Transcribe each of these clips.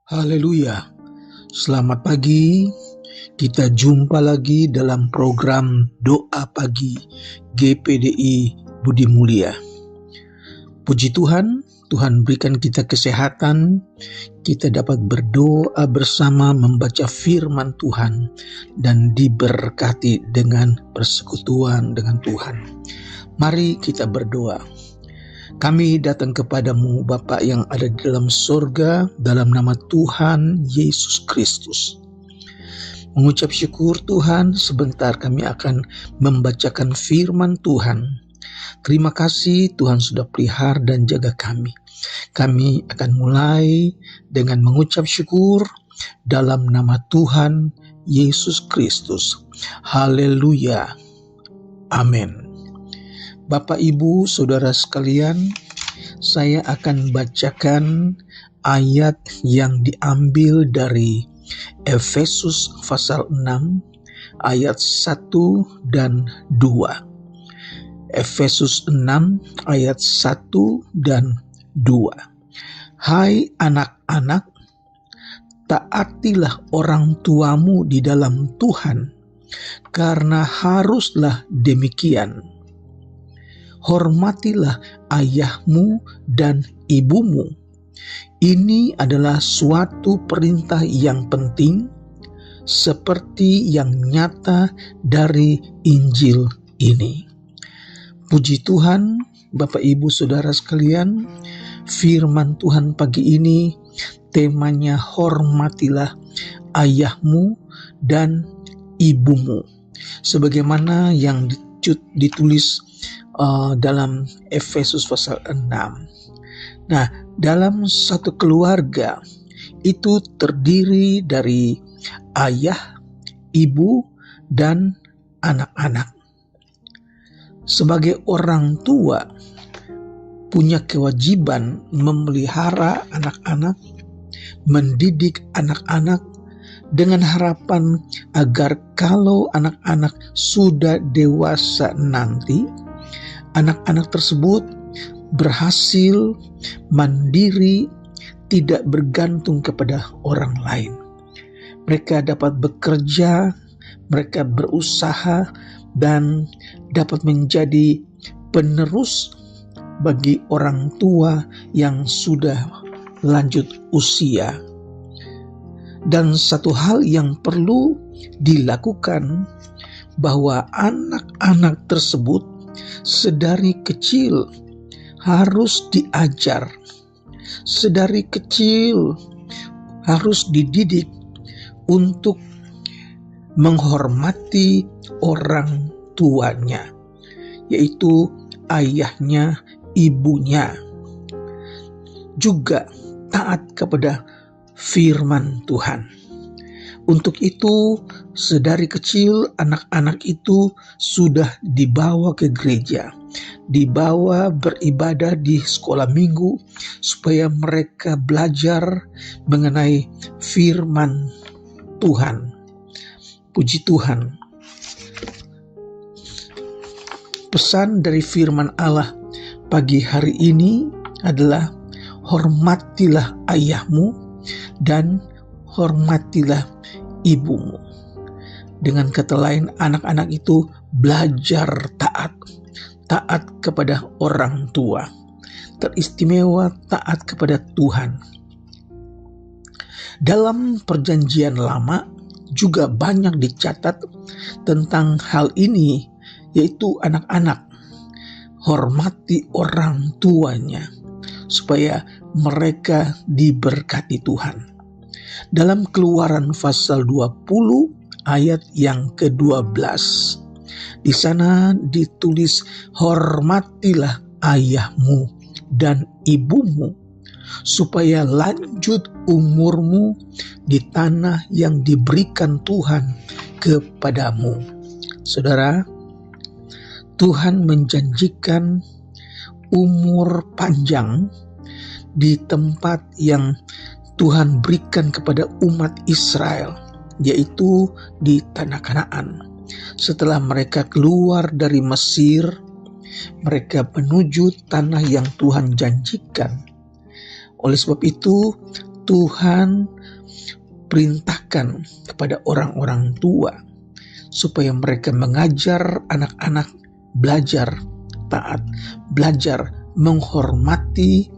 Haleluya. Selamat pagi. Kita jumpa lagi dalam program Doa Pagi GPDI Budi Mulia. Puji Tuhan, Tuhan berikan kita kesehatan. Kita dapat berdoa bersama membaca firman Tuhan dan diberkati dengan persekutuan dengan Tuhan. Mari kita berdoa. Kami datang kepadamu Bapa yang ada di dalam surga, dalam nama Tuhan Yesus Kristus. Mengucap syukur Tuhan, sebentar kami akan membacakan firman Tuhan. Terima kasih Tuhan sudah pelihara dan jaga kami. Kami akan mulai dengan mengucap syukur dalam nama Tuhan Yesus Kristus. Haleluya. Amin. Bapak, Ibu, Saudara sekalian, saya akan bacakan ayat yang diambil dari Efesus pasal 6 ayat 1 dan 2. Efesus 6 ayat 1 dan 2. Hai anak-anak, taatilah orang tuamu di dalam Tuhan, karena haruslah demikian. Hormatilah ayahmu dan ibumu. Ini adalah suatu perintah yang penting, seperti yang nyata dari Injil ini. Puji Tuhan, Bapak Ibu Saudara sekalian, firman Tuhan pagi ini temanya hormatilah ayahmu dan ibumu. Sebagaimana yang ditulis dalam Efesus pasal 6. Nah, dalam satu keluarga itu terdiri dari ayah, ibu, dan anak-anak. Sebagai orang tua punya kewajiban memelihara anak-anak, mendidik anak-anak dengan harapan agar kalau anak-anak sudah dewasa nanti, anak-anak tersebut berhasil mandiri, tidak bergantung kepada orang lain. Mereka dapat bekerja, mereka berusaha, dan dapat menjadi penerus bagi orang tua yang sudah lanjut usia. Dan satu hal yang perlu dilakukan, bahwa anak-anak tersebut sedari kecil harus diajar, sedari kecil harus dididik untuk menghormati orang tuanya, yaitu ayahnya, ibunya. Juga taat kepada firman Tuhan. Untuk itu, sedari kecil anak-anak itu sudah dibawa ke gereja, dibawa beribadah di sekolah minggu, supaya mereka belajar mengenai firman Tuhan. Puji Tuhan. Pesan dari firman Allah pagi hari ini adalah hormatilah ayahmu dan hormatilah ibumu. Dengan kata lain, anak-anak itu belajar taat kepada orang tua, teristimewa taat kepada Tuhan. Dalam perjanjian lama juga banyak dicatat tentang hal ini, yaitu anak-anak hormati orang tuanya supaya mereka diberkati Tuhan. Dalam Keluaran pasal 20 ayat yang ke-12, di sana ditulis, hormatilah ayahmu dan ibumu supaya lanjut umurmu di tanah yang diberikan Tuhan kepadamu. Saudara, Tuhan menjanjikan umur panjang di tempat yang Tuhan berikan kepada umat Israel, yaitu di tanah Kanaan. Setelah mereka keluar dari Mesir, mereka menuju tanah yang Tuhan janjikan. Oleh sebab itu, Tuhan perintahkan kepada orang-orang tua supaya mereka mengajar anak-anak belajar taat, belajar menghormati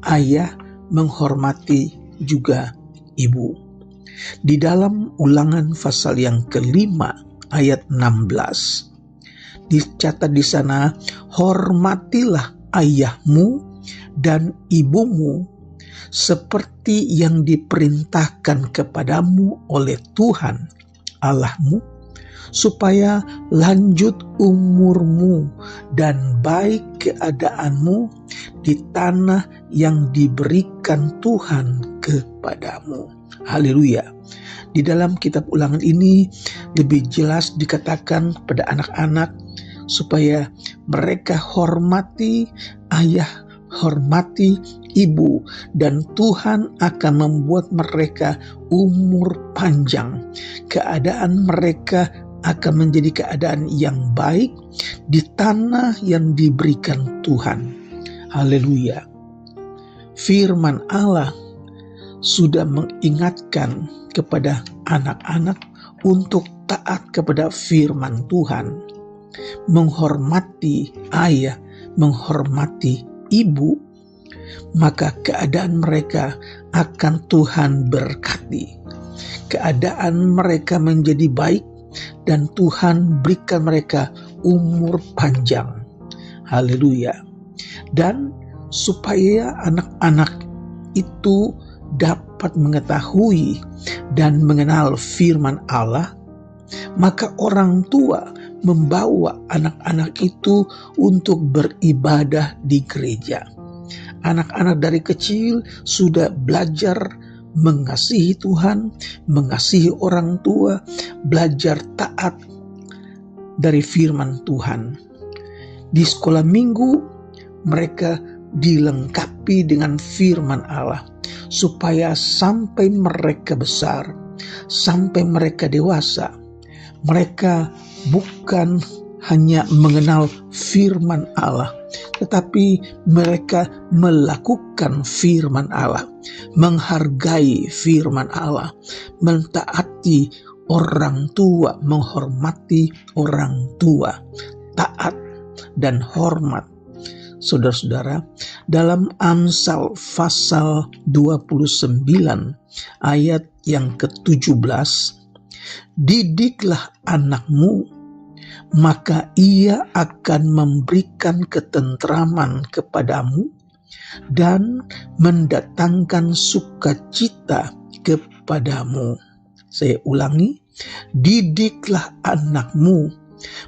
ayah, menghormati juga ibu. Di dalam Ulangan pasal yang kelima ayat 16 dicatat di sana, hormatilah ayahmu dan ibumu seperti yang diperintahkan kepadamu oleh Tuhan Allahmu, supaya lanjut umurmu dan baik keadaanmu di tanah yang diberikan Tuhan kepadamu. Haleluya. Di dalam kitab Ulangan ini lebih jelas dikatakan pada anak-anak supaya mereka hormati ayah, hormati ibu, dan Tuhan akan membuat mereka umur panjang. Keadaan mereka akan menjadi keadaan yang baik di tanah yang diberikan Tuhan. Haleluya. Firman Allah sudah mengingatkan kepada anak-anak untuk taat kepada firman Tuhan, menghormati ayah, menghormati ibu, maka keadaan mereka akan Tuhan berkati. Keadaan mereka menjadi baik dan Tuhan berikan mereka umur panjang. Haleluya. Dan supaya anak-anak itu dapat mengetahui dan mengenal firman Allah, maka orang tua membawa anak-anak itu untuk beribadah di gereja. Anak-anak dari kecil sudah belajar mengasihi Tuhan, mengasihi orang tua, belajar taat dari firman Tuhan. Di sekolah minggu mereka dilengkapi dengan firman Allah, supaya sampai mereka besar, sampai mereka dewasa, mereka bukan hanya mengenal firman Allah, tetapi mereka melakukan firman Allah, menghargai firman Allah, mentaati orang tua, menghormati orang tua, taat dan hormat. Saudara-saudara, dalam Amsal pasal 29 ayat yang ke-17, didiklah anakmu, maka ia akan memberikan ketentraman kepadamu dan mendatangkan sukacita kepadamu. Saya ulangi, didiklah anakmu,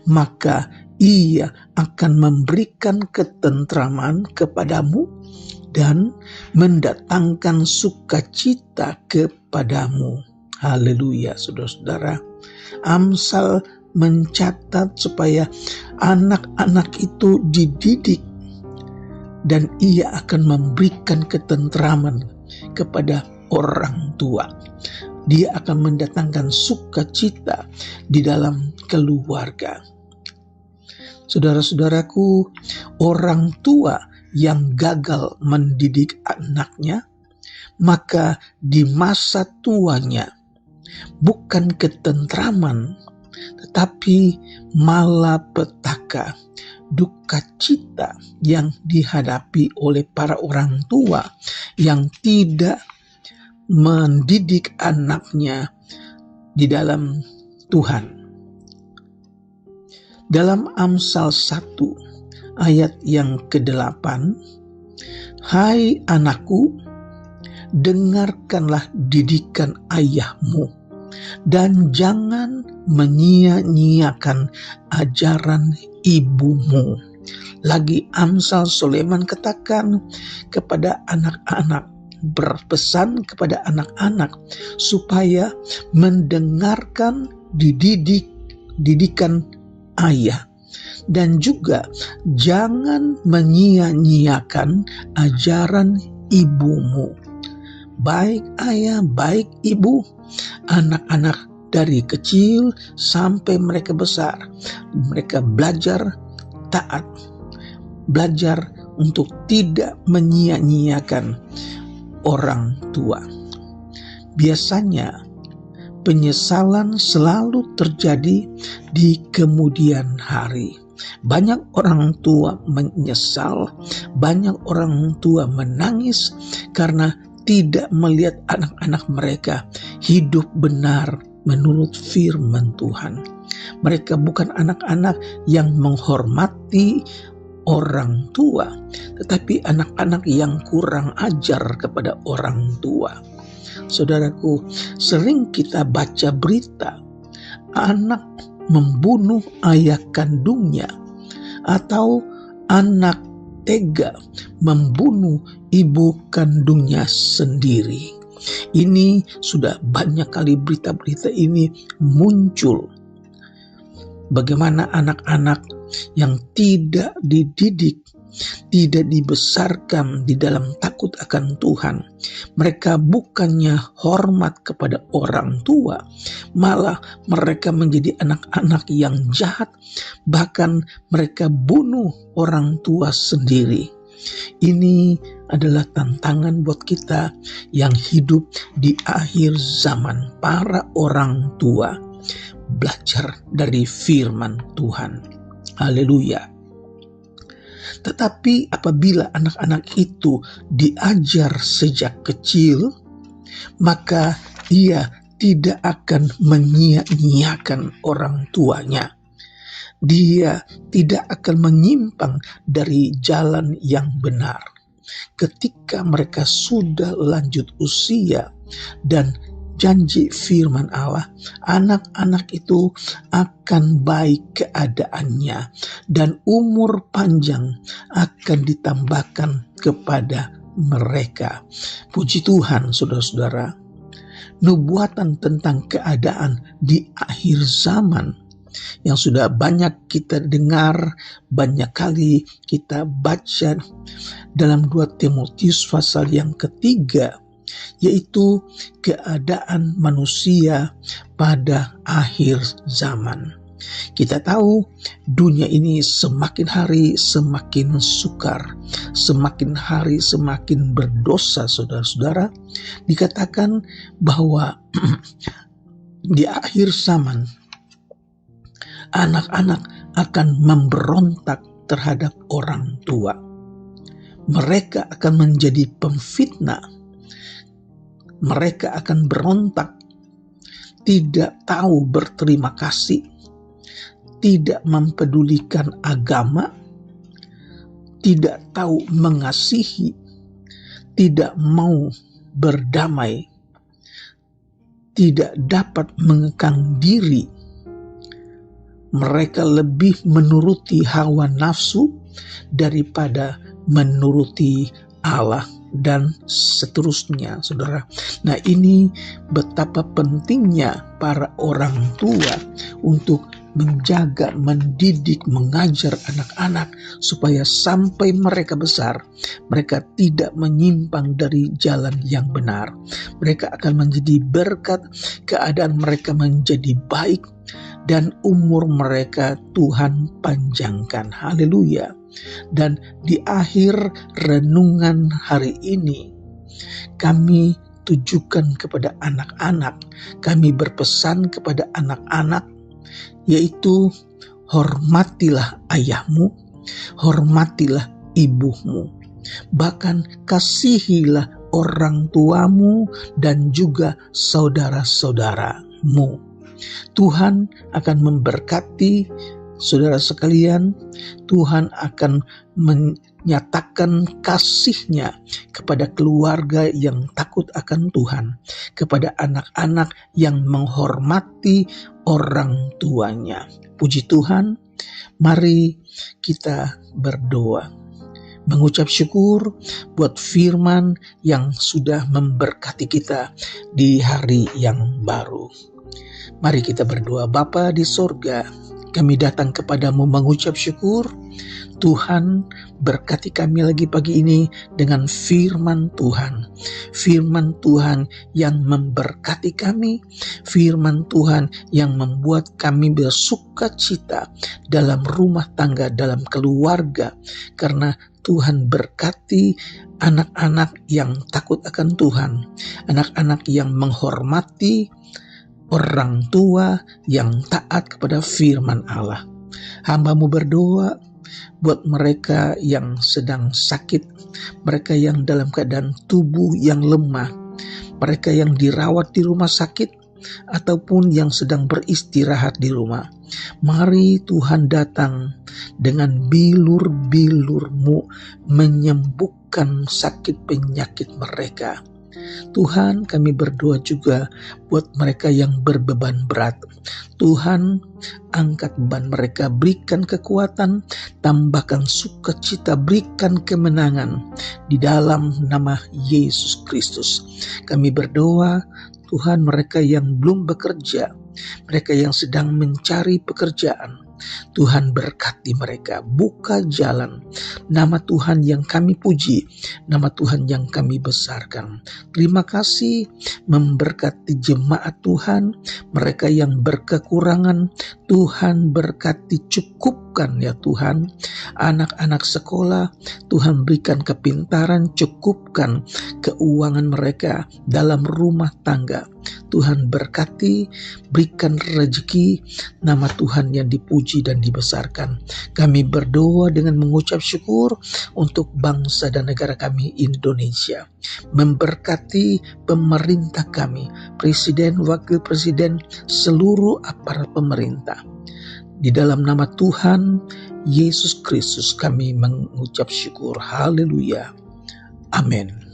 maka ia akan memberikan ketentraman kepadamu dan mendatangkan sukacita kepadamu. Haleluya, saudara-saudara. Amsal mencatat supaya anak-anak itu dididik dan ia akan memberikan ketentraman kepada orang tua. Dia akan mendatangkan sukacita di dalam keluarga. Saudara-saudaraku, orang tua yang gagal mendidik anaknya, maka di masa tuanya bukan ketentraman, tetapi malapetaka, duka cita yang dihadapi oleh para orang tua yang tidak mendidik anaknya di dalam Tuhan. Dalam Amsal 1 ayat yang ke-8, hai anakku, dengarkanlah didikan ayahmu dan jangan menyia-nyiakan ajaran ibumu. Lagi Amsal Sulaiman katakan kepada anak-anak, berpesan kepada anak-anak supaya mendengarkan didikan ayah, dan juga jangan menyia-nyiakan ajaran ibumu. Baik ayah, baik ibu, anak-anak dari kecil sampai mereka besar, mereka belajar taat, belajar untuk tidak menyia-nyiakan orang tua. Biasanya penyesalan selalu terjadi di kemudian hari. Banyak orang tua menyesal, banyak orang tua menangis karena tidak melihat anak-anak mereka hidup benar menurut firman Tuhan. Mereka bukan anak-anak yang menghormati orang tua, tetapi anak-anak yang kurang ajar kepada orang tua. Saudaraku, sering kita baca berita anak membunuh ayah kandungnya, atau anak tega membunuh ibu kandungnya sendiri. Ini sudah banyak kali berita-berita ini muncul. Bagaimana anak-anak yang tidak dididik, tidak dibesarkan di dalam takut akan Tuhan, mereka bukannya hormat kepada orang tua, malah mereka menjadi anak-anak yang jahat, bahkan mereka bunuh orang tua sendiri. Ini adalah tantangan buat kita yang hidup di akhir zaman, para orang tua. Belajar dari firman Tuhan. Haleluya. Tetapi apabila anak-anak itu diajar sejak kecil, maka ia tidak akan menyia-nyiakan orang tuanya. Dia tidak akan menyimpang dari jalan yang benar. Ketika mereka sudah lanjut usia dan janji firman Allah, anak-anak itu akan baik keadaannya dan umur panjang akan ditambahkan kepada mereka. Puji Tuhan, saudara-saudara. Nubuatan tentang keadaan di akhir zaman yang sudah banyak kita dengar, banyak kali kita baca dalam 2 Timotius pasal yang ketiga, yaitu keadaan manusia pada akhir zaman. Kita tahu dunia ini semakin hari semakin sukar, semakin hari semakin berdosa, saudara-saudara. Dikatakan bahwa di akhir zaman anak-anak akan memberontak terhadap orang tua. Mereka akan menjadi pemfitnah. Mereka akan berontak, tidak tahu berterima kasih, tidak mempedulikan agama, tidak tahu mengasihi, tidak mau berdamai, tidak dapat mengekang diri. Mereka lebih menuruti hawa nafsu daripada menuruti Allah, dan seterusnya, saudara. Nah, ini betapa pentingnya para orang tua untuk menjaga, mendidik, mengajar anak-anak supaya sampai mereka besar, mereka tidak menyimpang dari jalan yang benar. Mereka akan menjadi berkat, keadaan mereka menjadi baik, dan umur mereka Tuhan panjangkan. Haleluya. Dan di akhir renungan hari ini, kami tujukan kepada anak-anak, kami berpesan kepada anak-anak, yaitu hormatilah ayahmu, hormatilah ibumu, bahkan kasihilah orang tuamu dan juga saudara-saudaramu. Tuhan akan memberkati saudara sekalian. Tuhan akan menyatakan kasih-Nya kepada keluarga yang takut akan Tuhan, kepada anak-anak yang menghormati orang tuanya. Puji Tuhan, mari kita berdoa, mengucap syukur buat firman yang sudah memberkati kita di hari yang baru. Mari kita berdoa. Bapa di sorga, kami datang kepadamu mengucap syukur. Tuhan, berkati kami lagi pagi ini dengan firman Tuhan. Firman Tuhan yang memberkati kami. Firman Tuhan yang membuat kami bersuka cita dalam rumah tangga, dalam keluarga. Karena Tuhan berkati anak-anak yang takut akan Tuhan. Anak-anak yang menghormati orang tua yang taat kepada firman Allah. Hamba-Mu berdoa buat mereka yang sedang sakit, mereka yang dalam keadaan tubuh yang lemah, mereka yang dirawat di rumah sakit, ataupun yang sedang beristirahat di rumah. Mari Tuhan datang dengan bilur-bilur-Mu menyembuhkan sakit penyakit mereka. Tuhan, kami berdoa juga buat mereka yang berbeban berat. Tuhan, angkat beban mereka, berikan kekuatan, tambahkan sukacita, berikan kemenangan di dalam nama Yesus Kristus. Kami berdoa, Tuhan, mereka yang belum bekerja, mereka yang sedang mencari pekerjaan, Tuhan berkati mereka, buka jalan. Nama Tuhan yang kami puji, nama Tuhan yang kami besarkan. Terima kasih memberkati jemaat Tuhan, mereka yang berkekurangan, Tuhan berkati, cukupkan ya Tuhan. Anak-anak sekolah, Tuhan berikan kepintaran, cukupkan keuangan mereka dalam rumah tangga. Tuhan berkati, berikan rezeki, nama Tuhan yang dipuji dan dibesarkan. Kami berdoa dengan mengucap syukur untuk bangsa dan negara kami Indonesia. Memberkati pemerintah kami, presiden, wakil presiden, seluruh aparat pemerintah. Di dalam nama Tuhan Yesus Kristus kami mengucap syukur. Haleluya. Amin.